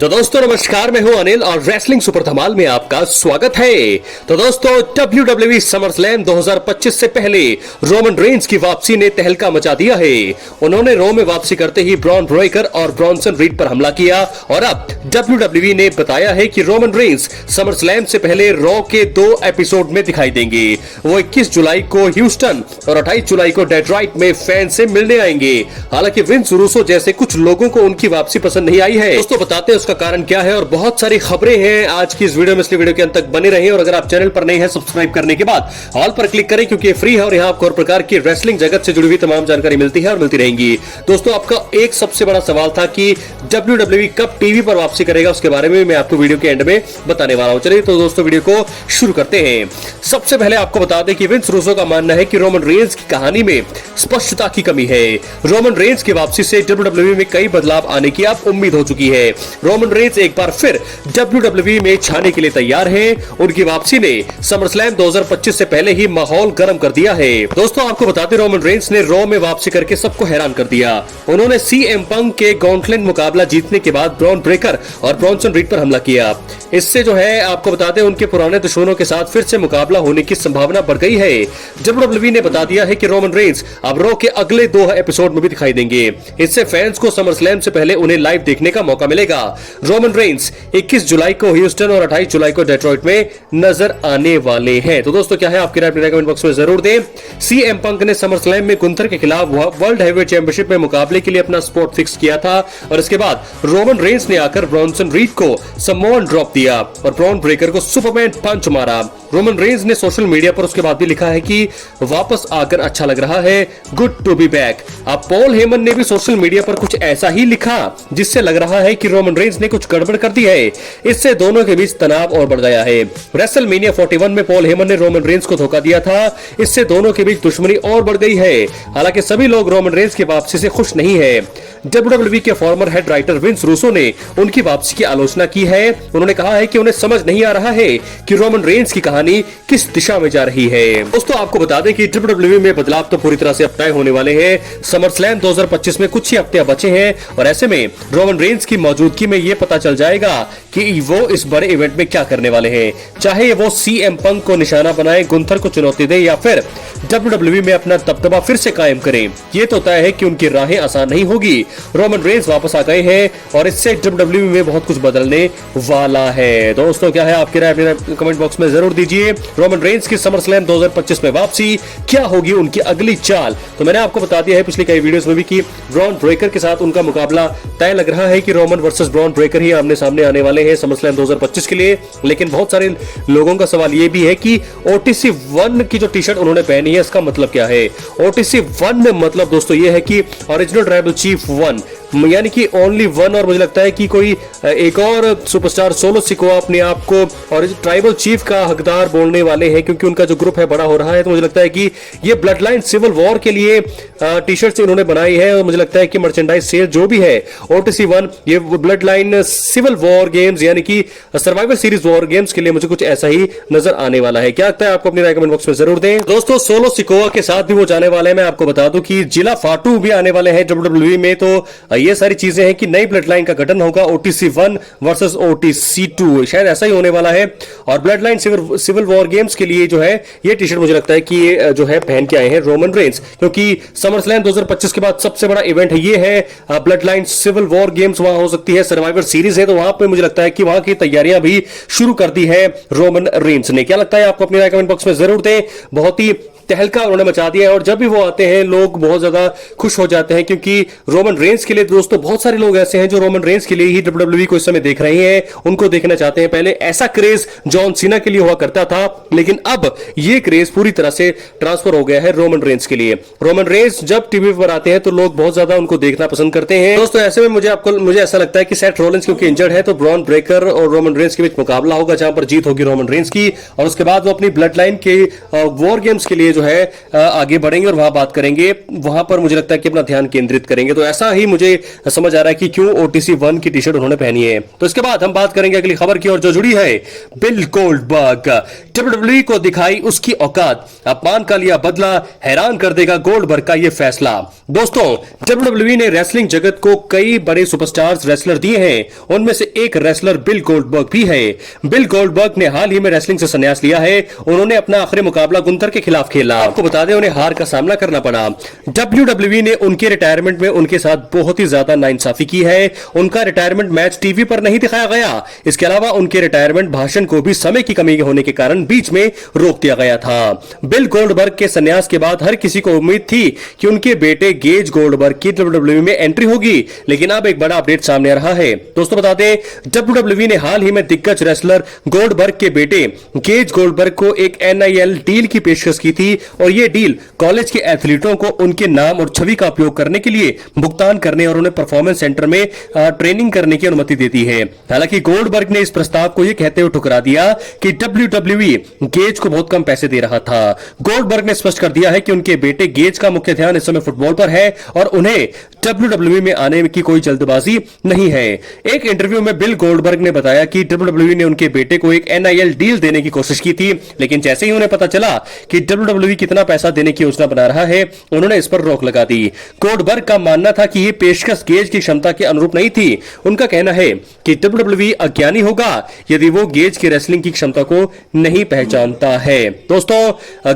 तो दोस्तों नमस्कार, मैं हूं अनिल और रेसलिंग सुपर धमाल में आपका स्वागत है। तो दोस्तों WWE समरस्लैम 2025 से पहले रोमन रेंज की वापसी ने तहलका मचा दिया है। उन्होंने रो में वापसी करते ही ब्रॉन ब्रेकर और ब्रॉन्सन रीड पर हमला किया और अब WWE ने बताया है कि रोमन रेंज समरस्लैम से पहले रो के 2 एपिसोड में दिखाई देंगे। वो 21 जुलाई को ह्यूस्टन और 28 जुलाई को डेट्रॉइट में फैन से मिलने आएंगे। हालांकि विंस रूसो जैसे कुछ लोगों को उनकी वापसी पसंद नहीं आई है। दोस्तों बताते हैं उसका कारण क्या है और बहुत सारी खबरें हैं आज की इस वीडियो में, इसलिए वीडियो के अंत तक बने रहिए। और अगर आप चैनल पर नए हैं, सब्सक्राइब करने के बाद ऑल पर क्लिक करें क्योंकि ये फ्री है और यहाँ आपको हर प्रकार की रेसलिंग जगत से जुड़ी हुई तमाम जानकारी मिलती है और मिलती रहेंगी। दोस्तों आपका एक सबसे बड़ा सवाल था कि WWE कब टीवी पर वापसी करेगा, उसके बारे में मैं आपको वीडियो के एंड में बताने वाला हूं। चलिए तो दोस्तों वीडियो को शुरू करते हैं। सबसे पहले आपको बता दें कि विंस रूसो का मानना है कि रोमन रेंज की कहानी में स्पष्टता की कमी है। रोमन रेंज की वापसी से WWE में कई बदलाव आने की अब उम्मीद हो चुकी है। रोमन रेंज एक बार फिर WWE में छाने के लिए तैयार हैं। उनकी वापसी ने समरस्लैम 2025 से पहले ही माहौल गर्म कर दिया है। दोस्तों आपको बताते रोमन रेंज ने रॉ में वापसी करके सबको हैरान कर दिया। उन्होंने CM पंक के गॉन्टलेट मुकाबला जीतने के बाद ब्रॉन ब्रेकर और ब्रॉन्सन रीड पर हमला किया। इससे जो है आपको बताते उनके पुराने दुश्मनों के साथ फिर से मुकाबला होने की संभावना बढ़ गई है। WWE ने बता दिया है कि रोमन रेंज अब रॉ के अगले 2 एपिसोड में भी दिखाई देंगे। इससे फैंस को समरस्लैम से पहले उन्हें लाइव देखने का मौका मिलेगा। रोमन रेंज 21 जुलाई को ह्यूस्टन और 28 जुलाई को डेट्रॉइट में नजर आने वाले हैं। तो दोस्तों क्या है आपकी राय अपने कमेंट बॉक्स में जरूर दें। CM पंक ने समरस्लैम में गुंथर के खिलाफ वर्ल्ड हैवीवेट चैंपियनशिप में मुकाबले के लिए अपना स्पॉट फिक्स किया था और इसके बाद रोमन रेंज ने आकर ब्रॉन्सन रीड को समोन ड्रॉप दिया और ब्रॉन ब्रेकर को सुपरमैन पंच मारा। रोमन रेंज ने सोशल मीडिया पर उसके बाद भी लिखा है कि वापस आकर अच्छा लग रहा है, गुड टू बी बैक। अब पॉल हेमन ने भी सोशल मीडिया पर कुछ ऐसा ही लिखा जिससे लग रहा है कि रोमन रेंज ने कुछ गड़बड़ कर दी है। इससे दोनों के बीच तनाव और बढ़ गया है। रेसलमेनिया 41 में पॉल हेमन ने रोमन रेंज को धोखा दिया था। इससे दोनों के बीच दुश्मनी और बढ़ गई है। हालांकि सभी लोग रोमन रेंज की वापसी से खुश नहीं है। WWE के former head writer Vince Russo ने उनकी वापसी की आलोचना की है। उन्होंने कहा है कि उन्हें समझ नहीं आ रहा है कि रोमन रेंज की कहानी किस दिशा में जा रही है। दोस्तों आपको बता दें कि WWE में बदलाव तो पूरी तरह से अब तय होने वाले हैं। समरस्लैम 2025 में कुछ ही हफ्ते बचे हैं और ऐसे में रोमन रेंज की मौजूदगी में यह पता चल जाएगा कि वो इस बड़े इवेंट में क्या करने वाले हैं। चाहे वो CM पंक को निशाना बनाए, गुंथर को चुनौती दे या फिर WWE में अपना दबदबा फिर से कायम करें, ये तो तय है कि उनकी राहें आसान नहीं होगी। रोमन रेंज वापस आ गए हैं और इससे WWE में बहुत कुछ बदलने वाला है। दोस्तों क्या है आपकी राय अपने कमेंट बॉक्स में जरूर दीजिए। रोमन रेंज की समरस्लैम 2025 में वापसी, क्या होगी उनकी अगली चाल? तो मैंने आपको बता दिया है पिछली कई वीडियोस में भी कि ब्रॉन ब्रेकर के साथ उनका मुकाबला तय लग रहा है कि रोमन वर्सेस ब्रॉन ब्रेकर ही आमने सामने आने वाले हैं समरस्लैम 2025 के लिए। लेकिन बहुत सारे लोगों का सवाल ये भी है कि OTC 1 की जो टी शर्ट उन्होंने पहनी है इसका मतलब क्या है। OTC 1 मतलब दोस्तों ये है कि ओरिजिनल ट्राइबल चीफ 1, यानी कि ओनली 1। और मुझे लगता है कि कोई एक और सुपरस्टार सोलो सिकोआ अपने आप को और ट्राइबल चीफ का हकदार बोलने वाले हैं क्योंकि उनका जो ग्रुप है बड़ा हो रहा है। तो मुझे लगता है कि ये ब्लड लाइन सिविल वॉर के लिए टी शर्ट इन्होंने बनाई है और मुझे लगता है कि मर्चेंडाइज सेल जो भी है OTC 1 ये blood line civil war games यानी कि सर्वाइवल सीरीज वॉर गेम्स के लिए मुझे कुछ ऐसा ही नजर आने वाला है। क्या लगता है आपको अपनी राय कमेंट बॉक्स में जरूर दें। दोस्तों सोलो सिकोआ के साथ भी वो जाने वाले हैं। मैं आपको बता दूं कि जिला फाटू भी आने वाले हैं WWE में। तो ये सारी चीजें हैं कि नई ब्लड लाइन का गठन होगा OTC 1 वर्सेस OTC 2, शायद ऐसा ही होने वाला है। और blood line civil war games के लिए जो है ये टी शर्ट मुझे लगता है कि ये जो है पहन के आए हैं रोमन रेंज, क्योंकि समरस्लैम 2025 के बाद सबसे बड़ा इवेंट है ये है blood line civil war games. वहां हो सकती है सर्वाइवर सीरीज है, तो वहां पे मुझे लगता है कि वहां की तैयारियां भी शुरू कर दी है रोमन रेंज ने। क्या लगता है आपको अपनी राय कमेंट बॉक्स में जरूर दें। बहुत ही तहलका उन्होंने मचा दिया है और जब भी वो आते हैं लोग बहुत ज्यादा खुश हो जाते हैं क्योंकि रोमन रेंज के लिए दोस्तों बहुत सारे लोग ऐसे हैं जो रोमन रेंज के लिए ही WWE को इस समय देख रहे हैं, उनको देखना चाहते हैं। पहले ऐसा क्रेज जॉन सीना के लिए हुआ करता था, लेकिन अब ये क्रेज पूरी तरह से ट्रांसफर हो गया है रोमन रेंज के लिए। रोमन रेंज जब टीवी पर आते हैं तो लोग बहुत ज्यादा उनको देखना पसंद करते हैं। दोस्तों ऐसे में मुझे ऐसा लगता है कि सेथ रॉलिंस क्योंकि इंजर्ड है तो ब्रॉन ब्रेकर और रोमन रेंज के बीच मुकाबला होगा जहां पर जीत होगी रोमन रेंज की और उसके बाद वो अपनी ब्लड लाइन के वॉर गेम्स के लिए जो है आगे बढ़ेंगे और वहां बात करेंगे, वहां पर मुझे लगता है कि अपना ध्यान केंद्रित करेंगे। तो ऐसा ही मुझे समझ आ रहा है कि क्यों OTC 1 की टी शर्ट उन्होंने पहनी है। तो इसके बाद हम बात करेंगे अगली खबर की, और जो जुड़ी है बिल गोल्डबर्ग। WWE को दिखाई उसकी औकात, अपमान का लिया बदला, हैरान कर देगा गोल्डबर्ग का यह फैसला। दोस्तों, WWE ने रेसलिंग जगत को कई बड़े सुपरस्टार्स रेसलर दिए हैं, उनमें से एक रेसलर बिल गोल्डबर्ग भी है। बिल गोल्डबर्ग ने हाल ही में रेसलिंग से संन्यास लिया है। उन्होंने अपना आखिरी मुकाबला गुंथर के खिलाफ खेला। आपको बता दें, उन्हें हार का सामना करना पड़ा। WWE ने उनके रिटायरमेंट में उनके साथ बहुत ही ज्यादा नाइंसाफी की है। उनका रिटायरमेंट मैच टीवी पर नहीं दिखाया गया। इसके अलावा उनके रिटायरमेंट भाषण को भी समय की कमी होने के कारण बीच में रोक दिया गया था। बिल गोल्डबर्ग के संन्यास के बाद हर किसी को उम्मीद थी कि उनके बेटे गेज गोल्डबर्ग की WWE में एंट्री होगी, लेकिन अब एक बड़ा अपडेट सामने आ रहा है। दोस्तों, बता दें, WWE ने हाल ही में दिग्गज रेसलर गोल्डबर्ग के बेटे गेज गोल्डबर्ग को एक NIL डील की पेशकश की थी, और यह डील कॉलेज के एथलीटों को उनके नाम और छवि का उपयोग करने के लिए भुगतान करने और उन्हें परफॉर्मेंस सेंटर में ट्रेनिंग करने की अनुमति देती है। हालांकि गोल्डबर्ग ने इस प्रस्ताव को यह कहते हुए ठुकरा दिया कि WWE गेज को बहुत कम पैसे दे रहा था। गोल्डबर्ग ने स्पष्ट कर दिया है कि उनके बेटे गेज का मुख्य ध्यान इस समय फुटबॉल पर है और उन्हें WWE में आने की कोई जल्दबाजी नहीं है। एक इंटरव्यू में बिल गोल्डबर्ग ने बताया कि WWE ने उनके बेटे को एक NIL डील देने की कोशिश की थी, लेकिन जैसे ही उन्हें पता चला कि WWE कितना पैसा देने की योजना बना रहा है, उन्होंने इस पर रोक लगा दी। गोल्डबर्ग का मानना था कि यह पेशकश गेज की क्षमता के अनुरूप नहीं थी। उनका कहना है कि WWE अज्ञानी होगा यदि वो गेज की रेसलिंग की क्षमता को नहीं पहचानता है। दोस्तों,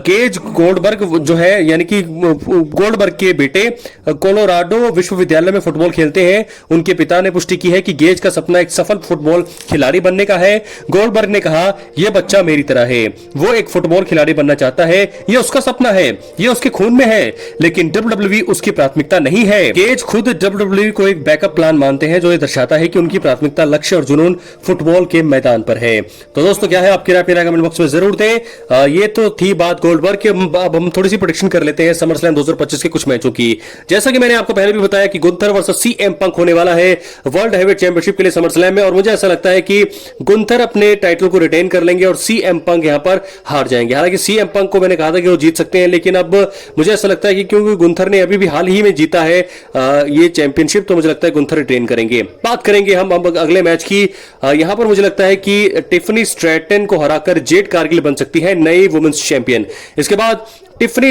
गेज गोल्डबर्ग जो है, यानी कि गोल्डबर्ग के बेटे कोलोराडो विश्वविद्यालय में फुटबॉल खेलते हैं। उनके पिता ने पुष्टि की है कि गेज का सपना एक सफल फुटबॉल खिलाड़ी बनने का है। गोल्डबर्ग ने कहा, यह बच्चा मेरी तरह है, वो एक फुटबॉल खिलाड़ी बनना चाहता है, यह उसका सपना है, यह उसके खून में है, लेकिन WWE उसकी प्राथमिकता नहीं है। गेज खुद WWE को एक बैकअप प्लान मानते हैं, जो यह दर्शाता है कि उनकी प्राथमिकता लक्ष्य और जुनून फुटबॉल के मैदान पर है। तो दोस्तों, क्या है आपकी राय, कमेंट बॉक्स में जरूर दें। ये तो थी बात गोल्डबर्ग की। अब हम थोड़ी सी प्रेडिक्शन कर लेते हैं समरस्लैम 2025 के कुछ मैचों की। जैसा कि मैंने आपको पहले भी बताया कि गुंथर वर्सेस CM पंक होने वाला है वर्ल्ड हेवीवेट चैंपियनशिप के लिए समरस्लैम में, और मुझे ऐसा लगता है कि गुंथर अपने टाइटल को रिटेन कर लेंगे और CM पंक यहां पर हार जाएंगे। हालांकि CM पंक को मैंने कहा था कि वो जीत सकते हैं, लेकिन अब मुझे ऐसा लगता है कि क्योंकि गुंथर ने अभी भी हाल ही में जीता है ये चैंपियनशिप, तो मुझे लगता है गुंथर रिटेन करेंगे। बात करेंगे हम अगले मैच की। यहां पर मुझे लगता है कि टिफनी स्ट्रैटन को हराकर जेड कारगिल बन सकती है नई वुमेन्स चैंपियन। इसके बाद टिफनी,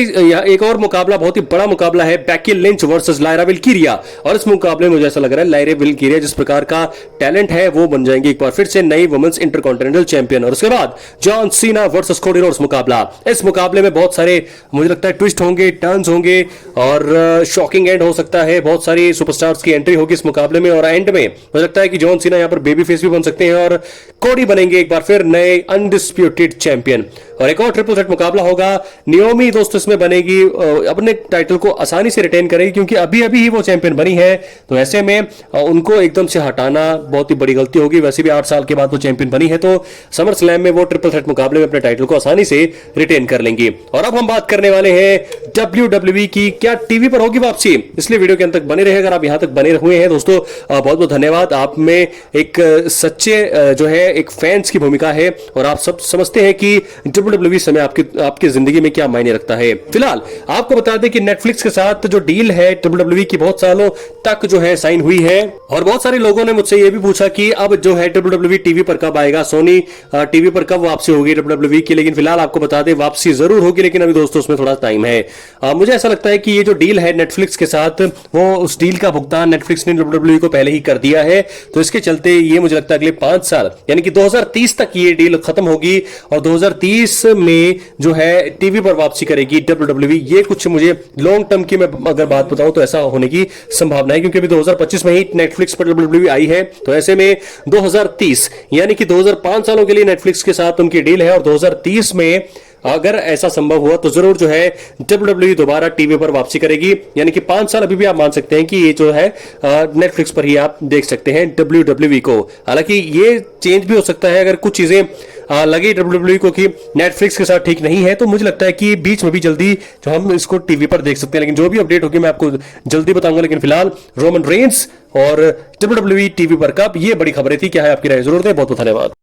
एक और मुकाबला, बहुत ही बड़ा मुकाबला है, बेकी लिंच वर्सेस लायरा विल्कीरिया, और इस मुकाबले में मुझे ऐसा लग रहा है लायरा विल्कीरिया जिस प्रकार का टैलेंट है वो बन जाएंगे एक बार फिर से नई वुमेन्स इंटरकॉन्टिनेंटल चैंपियन। और उसके बाद John Cena versus Cody Rhodes मुकाबला। इस मुकाबले में बहुत सारे मुझे लगता है ट्विस्ट होंगे, टर्न्स होंगे और शॉकिंग एंड हो सकता है। बहुत सारी सुपरस्टार्स की एंट्री होगी इस मुकाबले में, और एंड में मुझे लगता है कि जॉन सीना यहां पर बेबी फेस भी बन सकते हैं और कोडी बनेंगे एक बार फिर नए अनडिस्प्यूटेड चैंपियन। और एक और ट्रिपल थ्रेट मुकाबला होगा। नियोमी दोस्तों इसमें बनेगी, अपने टाइटल को आसानी से रिटेन करेगी क्योंकि अभी अभी ही वो चैंपियन बनी है, तो ऐसे में उनको एकदम से हटाना बहुत ही बड़ी गलती होगी। वैसे भी 8 साल के बाद वो चैंपियन बनी है, तो समर स्लैम में वो ट्रिपल थ्रेट मुकाबले में अपने टाइटल को आसानी से रिटेन कर लेंगी। और अब हम बात करने वाले हैं WWE की, क्या टीवी पर होगी वापसी, इसलिए वीडियो के अंत तक बने रहे। अगर आप यहां तक बने हुए हैं दोस्तों, बहुत बहुत धन्यवाद। आप में एक सच्चे जो है एक फैंस की भूमिका है और आप सब समझते हैं कि WWE समय आपकी जिंदगी में क्या मायने रखता है। फिलहाल आपको बता दें कि नेटफ्लिक्स के साथ जो डील है WWE की बहुत सालों तक जो है साइन हुई है, और बहुत सारे लोगों ने मुझसे ये भी पूछा कि अब जो है WWE टीवी पर कब आएगा, सोनी टीवी पर कब वापसी होगी WWE की। लेकिन फिलहाल आपको बता दें वापसी जरूर होगी, लेकिन अभी दोस्तों उसमें थोड़ा टाइम है। मुझे ऐसा लगता है कि ये जो डील है नेटफ्लिक्स के साथ, वो उस डील का भुगतान नेटफ्लिक्स ने WWE को पहले ही कर दिया है, तो इसके चलते ये मुझे लगता है अगले 5 साल यानी कि 2030 तक ये डील खत्म होगी और 2030 में जो है टीवी पर वापसी करेगी WWE। ये कुछ मुझे लॉन्ग टर्म की मैं अगर बात बताऊं तो ऐसा होने की संभावना है, क्योंकि अभी 2025 में ही नेटफ्लिक्स पर WWE आई है, तो ऐसे में 2030 यानी कि 2005 सालों के लिए नेटफ्लिक्स के साथ उनकी डील है, और 2030 में अगर ऐसा संभव हुआ तो जरूर जो है WWE दोबारा टीवी पर वापसी करेगी। यानी कि 5 साल अभी भी आप मान सकते हैं कि ये जो है नेटफ्लिक्स पर ही आप देख सकते हैं WWE को। हालांकि ये चेंज भी हो सकता है अगर कुछ चीजें लगे WWE को कि नेटफ्लिक्स के साथ ठीक नहीं है, तो मुझे लगता है कि बीच में भी जल्दी जो हम इसको टीवी पर देख सकते हैं। लेकिन जो भी अपडेट होगी मैं आपको जल्दी बताऊंगा। लेकिन फिलहाल रोमन रेंस और WWE टीवी पर कब, ये बड़ी खबरें थी। क्या है आपकी राय जरूर दें। बहुत बहुत धन्यवाद।